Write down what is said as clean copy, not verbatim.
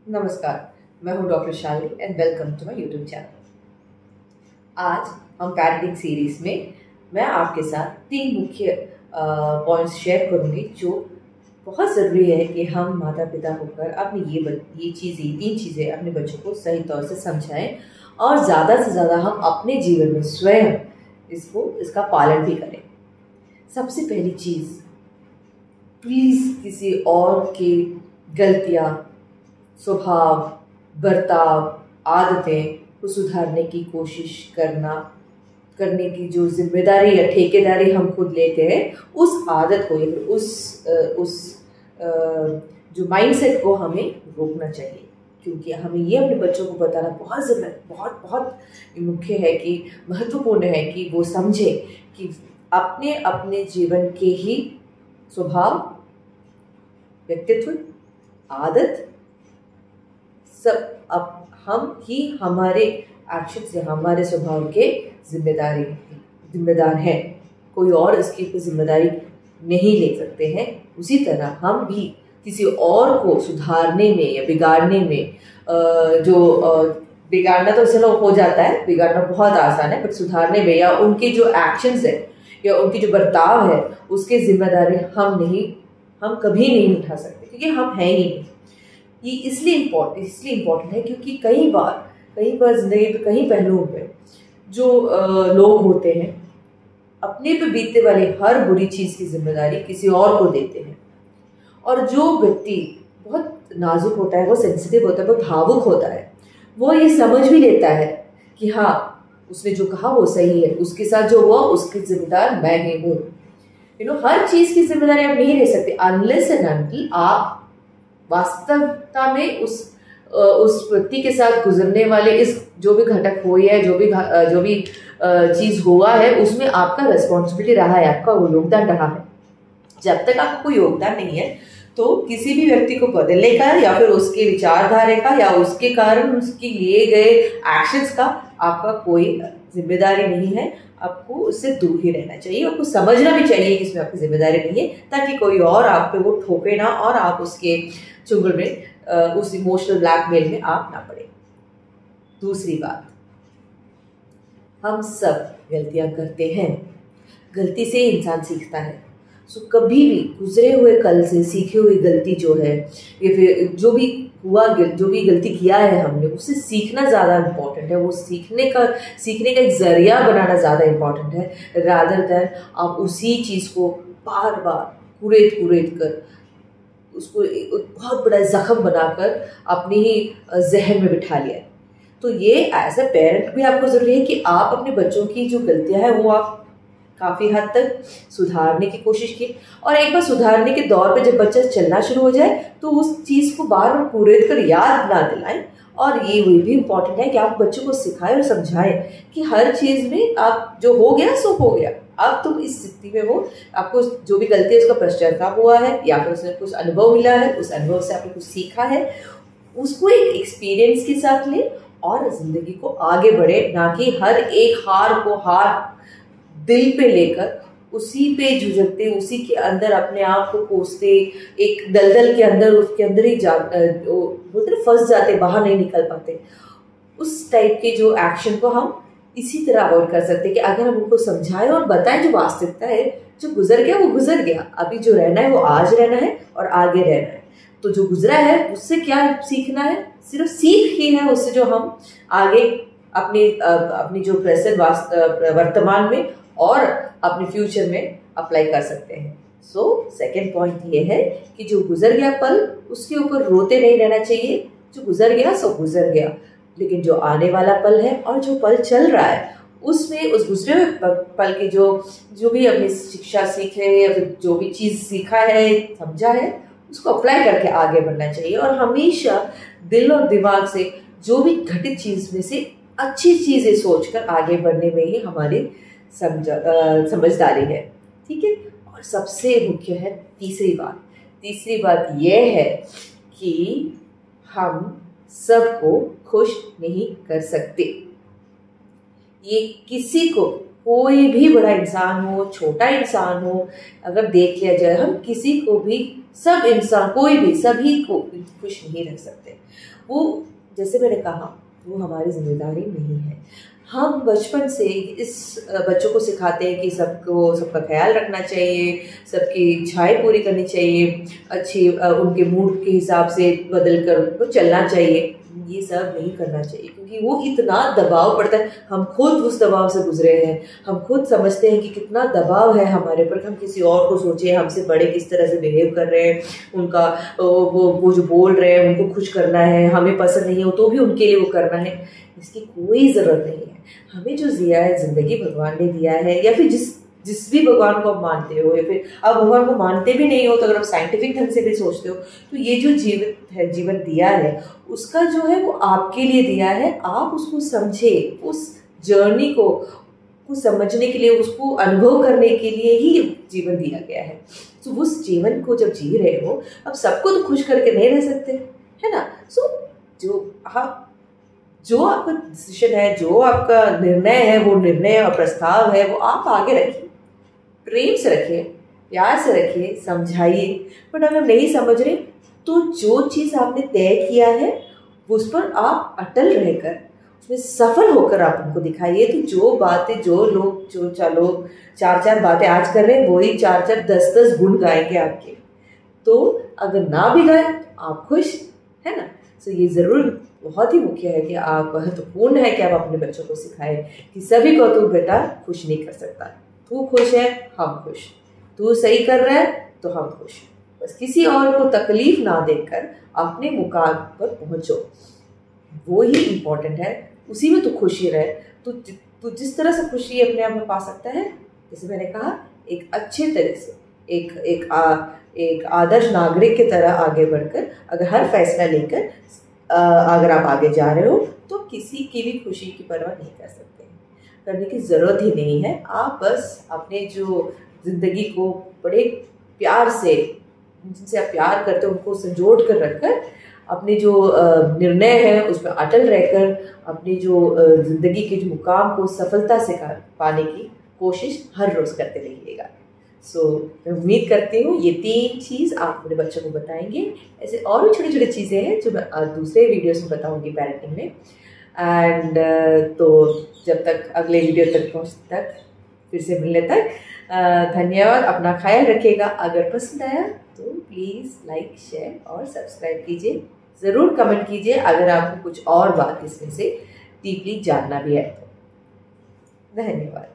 नमस्कार, मैं हूं doctor Shalini and welcome to my YouTube channel. आज हम पेरेंटिंग सीरीज में मैं आपके साथ तीन मुख्य पॉइंट्स शेयर करूंगी जो बहुत ज़रूरी है कि हम माता पिता होकर अपनी ये तीन चीज़ें अपने बच्चों को सही तौर से समझाएं और ज़्यादा से ज़्यादा हम अपने जीवन में स्वयं इसका पालन भी करें। सबसे पहली चीज़, प्लीज़ किसी और की गलतियाँ, स्वभाव, बर्ताव, आदतें को सुधारने की कोशिश करने की जो जिम्मेदारी या ठेकेदारी हम खुद लेते हैं, उस आदत को या उस जो माइंडसेट को हमें रोकना चाहिए। क्योंकि हमें ये अपने बच्चों को बताना बहुत बहुत मुख्य है कि महत्वपूर्ण है कि वो समझे कि अपने अपने जीवन के ही स्वभाव, व्यक्तित्व, आदत सब अब हम ही हमारे एक्शन से, हमारे स्वभाव के जिम्मेदार हैं। कोई और इसकी जिम्मेदारी नहीं ले सकते हैं। उसी तरह हम भी किसी और को सुधारने में या बिगाड़ने में बिगाड़ना तो चलो हो जाता है, बिगाड़ना बहुत आसान है, बट सुधारने में या उनके जो एक्शंस है या उनकी जो बर्ताव है उसके जिम्मेदारी हम कभी नहीं उठा सकते, क्योंकि हम हैं ही नहीं। ये इसलिए इम्पोर्टेंट है क्योंकि कई बार जिंदगी के कई पहलुओं पे जो लोग होते हैं अपने पे बीतने वाली हर बुरी चीज़ की जिम्मेदारी किसी और को देते हैं। और जो व्यक्ति बहुत नाजुक होता है, वो सेंसिटिव होता है, वो भावुक होता है, वो ये समझ भी लेता है कि हाँ, उसने जो कहा वो सही है, उसके साथ जो हुआ उसकी जिम्मेदार मैं ही हूँ। हर चीज़ की जिम्मेदारी आप नहीं ले सकते अनलेस एंड अनटिल आप वास्तवता में उस व्यक्ति के साथ गुजरने वाले इस जो भी घटक हुई है, जो भी चीज़ हुआ है, उसमें आपका रिस्पॉन्सिबिलिटी रहा है, आपका वो योगदान रहा है। जब तक आपका कोई योगदान नहीं है तो किसी भी व्यक्ति को बदलने का या फिर उसके विचारधारे का या उसके कारण उसके लिए गए एक्शंस का आपका कोई जिम्मेदारी नहीं है। आपको उससे दूर ही रहना चाहिए। आपको समझना भी चाहिए कि इसमें आपकी जिम्मेदारी नहीं है, ताकि कोई और आप पे वो ठोके ना और आप उसके चुंगल में उस इमोशनल ब्लैकमेल में आप ना पड़े। दूसरी बात, हम सब गलतियां करते हैं, गलती से इंसान सीखता है। सो कभी भी गुजरे हुए कल से सीखी हुई गलती जो है या फिर जो भी गलती किया है हमने, उससे सीखना ज़्यादा इम्पोर्टेंट है। वो सीखने का एक जरिया बनाना ज़्यादा इम्पोर्टेंट है, रादर देन आप उसी चीज़ को बार बार कुरेद कर उसको एक बहुत बड़ा जख्म बनाकर अपने ही जहन में बिठा लिया। तो ये एज अ पेरेंट भी आपको ज़रूरी है कि आप अपने बच्चों की जो गलतियां हैं वो आप काफ़ी हद तक सुधारने की कोशिश की, और एक बार सुधारने के दौर पे जब बच्चा चलना शुरू हो जाए तो उस चीज़ को बार बार कुरेद कर याद ना दिलाएं। और ये भी इम्पोर्टेंट है कि आप बच्चों को सिखाएं और समझाएं कि हर चीज़ में आप जो हो गया सो हो गया, अब तुम इस स्थिति में हो, आपको जो भी गलती है उसका पश्चाताप हुआ है या फिर उसमें कुछ अनुभव मिला है, उस अनुभव से आपने कुछ सीखा है, उसको एक एक्सपीरियंस के साथ ले और जिंदगी को आगे बढ़े, ना कि हर एक हार दिल पे लेकर उसी पे झुझकते, उसी के अंदर अपने आप को कोसते, एक दलदल के अंदर उसके अंदर ही बोलते ना फंस जाते, बाहर नहीं निकल पाते। उस टाइप के जो एक्शन को हम इसी तरह अवॉइड कर सकते हैं कि अगर हम उनको समझाएं और बताएं जो वास्तविकता है, जो गुजर गया वो गुजर गया, अभी जो रहना है वो आज रहना है और आगे रहना है। तो जो गुजरा है उससे क्या सीखना है, सिर्फ सीख ही है उससे, जो हम आगे अपनी जो प्रेजेंट वर्तमान में और अपने फ्यूचर में अप्लाई कर सकते हैं। सो सेकेंड पॉइंट ये है कि जो गुजर गया पल, उसके ऊपर रोते नहीं रहना चाहिए। जो गुजर गया सो गुजर गया, लेकिन जो आने वाला पल है और जो पल चल रहा है उसमें उस गुजरे हुए पल की जो भी अपनी शिक्षा सीखे या फिर जो भी चीज़ सीखा है, समझा है, उसको अप्लाई करके आगे बढ़ना चाहिए। और हमेशा दिल और दिमाग से जो भी घटित चीज़ में से अच्छी चीज़ें सोचकर आगे बढ़ने में ही हमारी समझदारी है। ठीक है। और सबसे मुख्य है तीसरी बात यह है कि हम सबको खुश नहीं कर सकते। ये किसी को कोई भी बड़ा इंसान हो, छोटा इंसान हो, अगर देख लिया जाए, हम किसी को भी, सब इंसान, कोई भी, सभी को खुश नहीं रख सकते। वो जैसे मैंने कहा, वो हमारी जिम्मेदारी नहीं है। हम बचपन से इस बच्चों को सिखाते हैं कि सबका ख्याल रखना चाहिए, सबकी इच्छाएं पूरी करनी चाहिए, अच्छी उनके मूड के हिसाब से बदल कर उनको चलना चाहिए। ये सब नहीं करना चाहिए, क्योंकि वो इतना दबाव पड़ता है। हम खुद उस दबाव से गुजरे हैं, हम खुद समझते हैं कि कितना दबाव है हमारे ऊपर, हम किसी और को सोचे हमसे बड़े किस तरह से बिहेव कर रहे हैं, उनका वो जो बोल रहे हैं उनको खुश करना है, हमें पसंद नहीं हो तो भी उनके लिए वो करना है। इसकी कोई ज़रूरत नहीं है। हमें जो दिया है, ज़िंदगी भगवान ने दिया है, या फिर जिस भी भगवान को आप मानते हो, या फिर आप भगवान को मानते भी नहीं हो तो अगर आप साइंटिफिक ढंग से भी सोचते हो, तो ये जो जीवन दिया है, उसका जो है वो आपके लिए दिया है। आप उसको समझे, उस जर्नी को समझने के लिए, उसको अनुभव करने के लिए ही जीवन दिया गया है। तो उस जीवन को जब जी रहे हो, अब सबको तो खुश करके नहीं रह सकते, है ना। जो आपका डिसीजन है, जो आपका निर्णय है, वो निर्णय और प्रस्ताव है, वो आप आगे रखिए, प्रेम से रखिए, प्यार से रखिए, समझाइए। बट अगर नहीं समझ रहे, तो जो चीज़ आपने तय किया है उस पर आप अटल रहकर, उसमें सफल होकर आप उनको दिखाइए। तो जो बातें, जो लोग 4 बातें आज कर रहे हैं, वही 4 10 गुण गाएंगे आपके। तो अगर ना भी गाए, आप खुश, है ना। तो ये ज़रूर बहुत ही मुख्य है कि आप, महत्वपूर्ण है कि आप अपने बच्चों को सिखाएं कि सभी को तू बेटा खुश नहीं कर सकता। तू खुश है, हम खुश। तू सही कर रहा है तो हम खुश। बस किसी और को तकलीफ ना देकर अपने मुकाम पर पहुंचो, वो ही इम्पोर्टेंट है। उसी में तू खुशी रहे। तू जिस तरह से खुशी अपने आप में पा सकता है, जैसे मैंने कहा, एक अच्छे तरह से, एक आदर्श नागरिक की तरह आगे बढ़कर, अगर हर फैसला लेकर अगर आप आगे जा रहे हो, तो किसी की भी खुशी की परवाह नहीं कर सकते, करने की ज़रूरत ही नहीं है। आप बस अपने जो ज़िंदगी को बड़े प्यार से, जिनसे आप प्यार करते हो, उनको संजोड़ कर रखकर, अपने जो निर्णय है उस पर अटल रहकर, अपनी जो ज़िंदगी के जो मुकाम को सफलता से पाने की कोशिश हर रोज़ करते रहिएगा। मैं उम्मीद करती हूँ ये 3 चीज़ आप अपने बच्चों को बताएंगे। ऐसे और भी छोटी छोटी चीज़ें हैं जो मैं दूसरे वीडियोस में बताऊँगी पेरेंटिंग में। एंड तो जब तक अगले वीडियो तक पहुँचते तक, फिर से मिलने तक, धन्यवाद। अपना ख्याल रखिएगा। अगर पसंद आया तो प्लीज़ लाइक, शेयर और सब्सक्राइब कीजिए। ज़रूर कमेंट कीजिए अगर आपको कुछ और बात इसमें से डीपली जानना भी है तो। धन्यवाद।